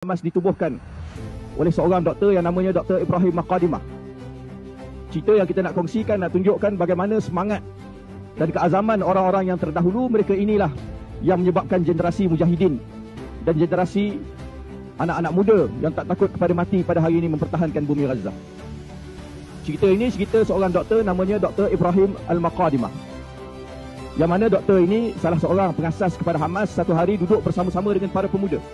Hamas ditubuhkan oleh seorang doktor yang namanya Dr. Ibrahim Maqadimah. Cerita yang kita nak kongsikan, nak tunjukkan bagaimana semangat dan keazaman orang-orang yang terdahulu. Mereka inilah yang menyebabkan generasi mujahidin dan generasi anak-anak muda yang tak takut kepada mati pada hari ini mempertahankan bumi Gaza. Cerita ini cerita seorang doktor namanya Dr. Ibrahim Al-Maqadimah, yang mana doktor ini salah seorang pengasas kepada Hamas. Satu hari duduk bersama-sama dengan para pemuda,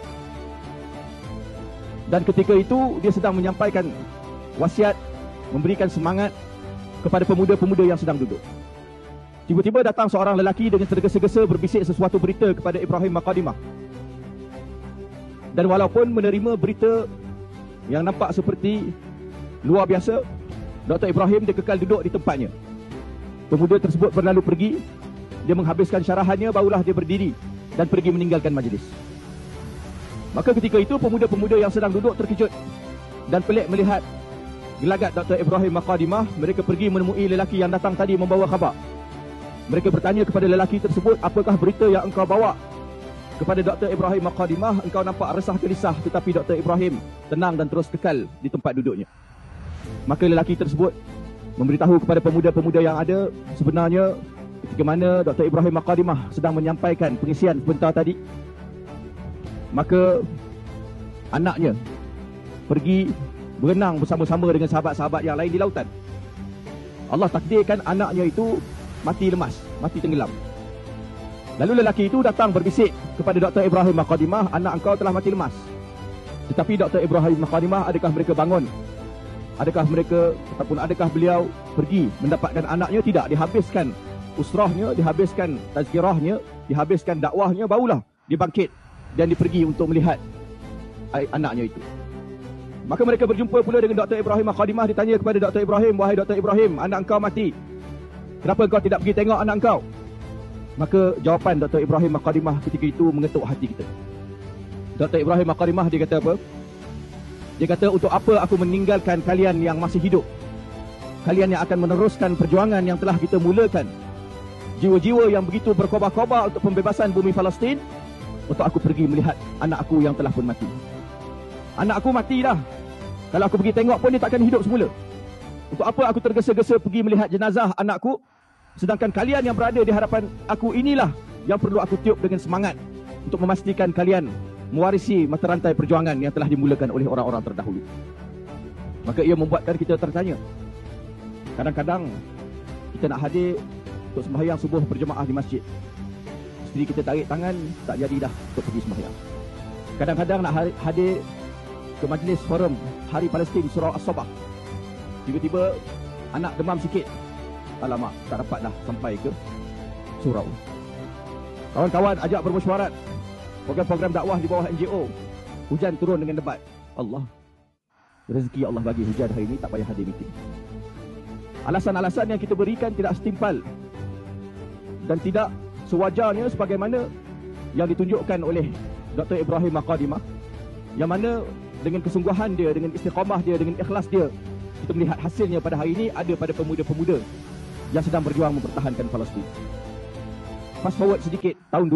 dan ketika itu dia sedang menyampaikan wasiat, memberikan semangat kepada pemuda-pemuda yang sedang duduk. Tiba-tiba datang seorang lelaki dengan tergesa-gesa berbisik sesuatu berita kepada Ibrahim Maqadimah. Dan walaupun menerima berita yang nampak seperti luar biasa, Dr. Ibrahim dia kekal duduk di tempatnya. Pemuda tersebut berlalu pergi. Dia menghabiskan syarahannya, barulah dia berdiri dan pergi meninggalkan majlis. Maka ketika itu pemuda-pemuda yang sedang duduk terkejut dan pelik melihat gelagat Dr. Ibrahim Maqadimah. Mereka pergi menemui lelaki yang datang tadi membawa khabar. Mereka bertanya kepada lelaki tersebut, apakah berita yang engkau bawa kepada Dr. Ibrahim Maqadimah? Engkau nampak resah gelisah, tetapi Dr. Ibrahim tenang dan terus kekal di tempat duduknya. Maka lelaki tersebut memberitahu kepada pemuda-pemuda yang ada, sebenarnya ketika mana Dr. Ibrahim Maqadimah sedang menyampaikan pengisian sebentar tadi, maka anaknya pergi berenang bersama-sama dengan sahabat-sahabat yang lain di lautan. Allah takdirkan anaknya itu mati lemas, mati tenggelam. Lalu lelaki itu datang berbisik kepada Dr. Ibrahim Maqadimah, anak engkau telah mati lemas. Tetapi Dr. Ibrahim Maqadimah, adakah mereka bangun? Adakah mereka ataupun adakah beliau pergi mendapatkan anaknya? Tidak, dihabiskan usrahnya, dihabiskan tazkirahnya, dihabiskan dakwahnya, barulah dia bangkit dan dipergi untuk melihat anaknya itu. Maka mereka berjumpa pula dengan Dr. Ibrahim Maqadimah. Ditanya kepada Dr. Ibrahim, wahai Dr. Ibrahim, anak engkau mati, kenapa engkau tidak pergi tengok anak engkau? Maka jawapan Dr. Ibrahim Maqadimah ketika itu mengetuk hati kita. Dr. Ibrahim Maqadimah dia kata apa? Dia kata, untuk apa aku meninggalkan kalian yang masih hidup, kalian yang akan meneruskan perjuangan yang telah kita mulakan, jiwa-jiwa yang begitu berkobar-kobar untuk pembebasan bumi Palestin, untuk aku pergi melihat anak aku yang telah pun mati. Anak aku mati dah. Kalau aku pergi tengok pun dia takkan hidup semula. Untuk apa aku tergesa-gesa pergi melihat jenazah anakku, sedangkan kalian yang berada di hadapan aku inilah yang perlu aku tiup dengan semangat untuk memastikan kalian mewarisi mata rantai perjuangan yang telah dimulakan oleh orang-orang terdahulu. Maka ia membuatkan kita tertanya. Kadang-kadang kita nak hadir untuk sembahyang subuh berjemaah di masjid, isteri kita tarik tangan, tak jadi dah untuk pergi sembahyang. Kadang-kadang nak hadir ke majlis forum Hari Palestin Surau As-Sabah, tiba-tiba anak demam sikit, alamak, tak dapat dah sampai ke surau. Kawan-kawan ajak bermesyuarat program-program dakwah di bawah NGO, hujan turun dengan lebat. Allah, rezeki Allah bagi hujan hari ini, tak payah hadir meeting. Alasan-alasan yang kita berikan tidak setimpal dan tidak sewajarnya sebagaimana yang ditunjukkan oleh Dr. Ibrahim Maqadimah, yang mana dengan kesungguhan dia, dengan istiqamah dia, dengan ikhlas dia, kita melihat hasilnya pada hari ini ada pada pemuda-pemuda yang sedang berjuang mempertahankan Palestin. Fast forward sedikit, tahun